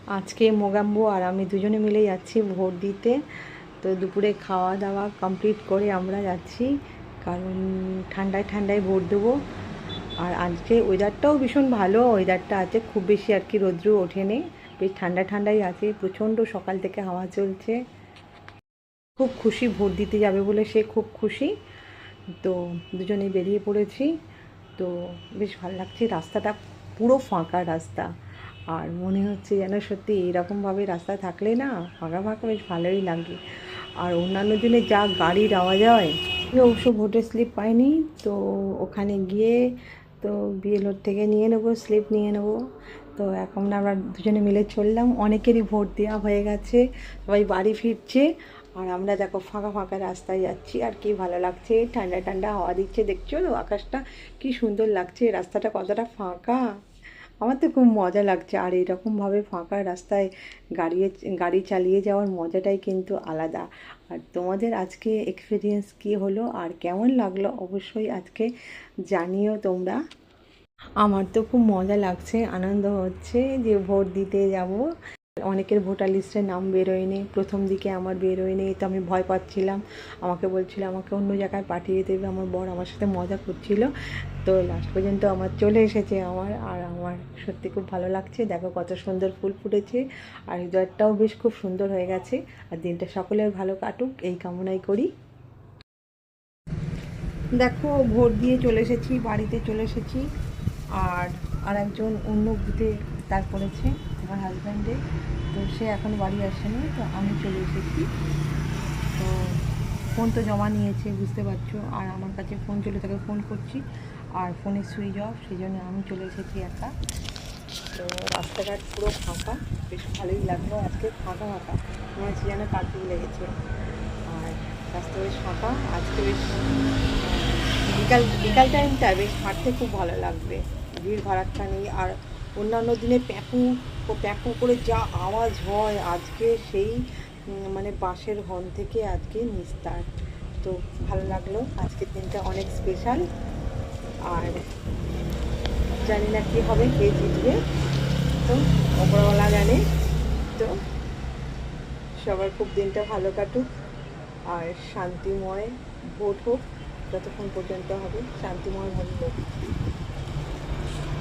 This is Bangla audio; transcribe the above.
আজকে মোগাম্বো আর আমি দুজনে মিলে যাচ্ছি ভোট দিতে। তো দুপুরে খাওয়া দাওয়া কমপ্লিট করে আমরা যাচ্ছি, কারণ ঠান্ডায় ঠান্ডায় ভোট দেবো। আর আজকে ওয়েদারটাও ভীষণ ভালো, ওয়েদারটা আছে, খুব বেশি আর কি রৌদ্র ওঠেনি, বেশ ঠান্ডা ঠান্ডাই আছে, প্রচণ্ড সকাল থেকে হাওয়া চলছে। খুব খুশি, ভোট দিতে যাবে বলে সে খুব খুশি। তো দুজনেই বেরিয়ে পড়েছি। তো বেশ ভালো লাগছে, রাস্তাটা পুরো ফাঁকা রাস্তা, আর মনে হচ্ছে যেন সত্যি এরকমভাবে রাস্তা থাকলে না, ফাঁকা ফাঁকা বেশ ভালোই লাগে। আর অন্যান্য দিনে যা গাড়ির আওয়াজ হয়। আমি অবশ্য ভোটের স্লিপ পাইনি, তো ওখানে গিয়ে তো বিএলওর থেকে নিয়ে নেবো, স্লিপ নিয়ে নেবো। তো এখন আমরা দুজনে মিলে চললাম, অনেকেরই ভোট দেওয়া হয়ে গেছে, সবাই বাড়ি ফিরছে। আর আমরা দেখো ফাঁকা ফাঁকা রাস্তায় যাচ্ছি, আর কি ভালো লাগছে, ঠান্ডা ঠান্ডা হাওয়া দিচ্ছে, দেখছো তো আকাশটা কি সুন্দর লাগছে, রাস্তাটা কতটা ফাঁকা। আমার তো খুব মজা লাগছে। আর এরকমভাবে ফাঁকা রাস্তায় গাড়ি গাড়ি চালিয়ে যাওয়ার মজাটাই কিন্তু আলাদা। আর তোমাদের আজকে এক্সপিরিয়েন্স কী হলো আর কেমন লাগলো অবশ্যই আজকে জানিও তোমরা। আমার তো খুব মজা লাগছে, আনন্দ হচ্ছে যে ভোট দিতে যাব। অনেকের ভোটার লিস্টে নাম বেরোয়নি, প্রথম দিকে আমার বেরোয়নি, তো আমি ভয় পাচ্ছিলাম। আমাকে বলছিল আমাকে অন্য জায়গায় পাঠিয়ে দেবে, আমার বর আমার সাথে মজা করছিল। তো লাস্ট পর্যন্ত আমার চলে এসেছে আর আমার সত্যি খুব ভালো লাগছে। দেখো কত সুন্দর ফুল ফুটেছে, আর হৃদয়টাও বেশ খুব সুন্দর হয়ে গেছে। আর দিনটা সকলের ভালো কাটুক এই কামনাই করি। দেখো ভোট দিয়ে চলে এসেছি, বাড়িতে চলে এসেছি। আর আর একজন অন্য বুথে তার করেছে, আমার হাজব্যান্ডে, তো সে এখন বাড়ি আসেনি, তো আমি চলে এসেছি। তো ফোন তো জমা নিয়েছে বুঝতে পারছো, আর আমার কাছে ফোন চলে, তাকে ফোন করছি আর ফোনে সুইচ অফ, সেই জন্য আমি চলে এসেছি একা। তো রাস্তাঘাট পুরো ফাঁকা, বেশ ভালোই লাগলো আজকে, ফাঁকা ফাঁকা মনে হচ্ছে যেন কার্তিক লেগেছে। আর রাস্তা বেশ ফাঁকা আজকে, বেশ বিকাল বিকাল টাইমটা বেশ হাঁটতে খুব ভালো লাগবে, ভিড় ভাড়াটা নেই। আর অন্যান্য দিনে প্যাঁপু ও প্যাঁপু করে যা আওয়াজ হয়, আজকে সেই মানে বাসের হর্ন থেকে আজকে নিস্তার। তো ভালো লাগলো, আজকের দিনটা অনেক স্পেশাল। আর জানি না কী হবে, কে জিতবে, তো ওপরওয়ালা জানে। তো সবার খুব দিনটা ভালো কাটুক, আর শান্তিময় ভোট হোক, যতক্ষণ পর্যন্ত হবে শান্তিময় ভোট হোক।